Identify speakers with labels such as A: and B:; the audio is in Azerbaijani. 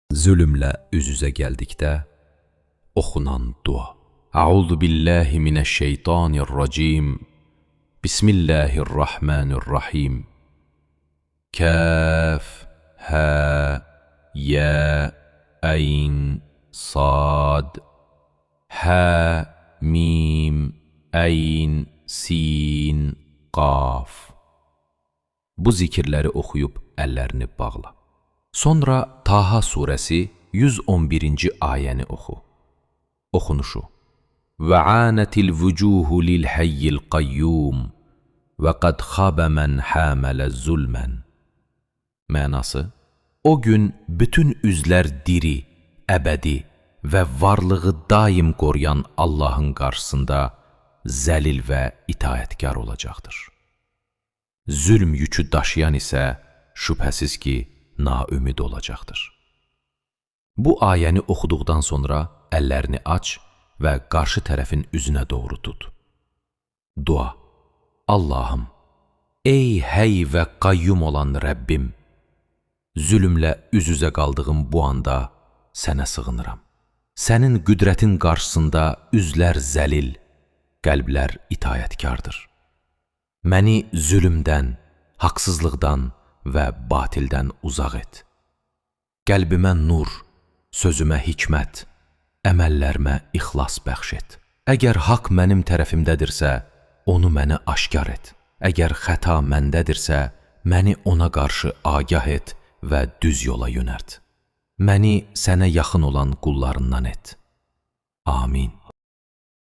A: Zülmlə üz-üzə gəldikdə oxunan dua. Əuzu billahi minəşşeytanirracim. Bismillahirrahmanirrahim. Kəf, hə, yə, əyn, sad. Hə, mim, əyn, sin, qaf. Bu zikirləri oxuyub əllərini bağla. Sonra Taha surəsi 111-ci ayəni oxu. Oxunuşu. Və ənətil vücuhu lil həyyil qayyum və qəd xabə mən həmələ zülmən. Mənası, o gün bütün üzlər diri, əbədi və varlığı daim qoruyan Allahın qarşısında zəlil və itaətkar olacaqdır. Zülm yükü daşıyan isə şübhəsiz ki, naümid olacaqdır. Bu ayəni oxuduqdan sonra əllərini aç və qarşı tərəfin üzünə doğru tut. Dua. Allahım, ey həy və qayyum olan Rəbbim, zülmlə üz-üzə qaldığım bu anda sənə sığınıram. Sənin qüdrətin qarşısında üzlər zəlil, qəlblər itaətkardır. Məni zülmdən, haqsızlıqdan və batildən uzaq et. Qəlbimə nur, sözümə hikmət, əməllərimə ixlas bəxş et. Əgər haqq mənim tərəfimdədirsə, onu mənə aşkar et. Əgər xəta məndədirsə, məni ona qarşı agah et və düz yola yönəlt. Məni sənə yaxın olan qullarından et. Amin.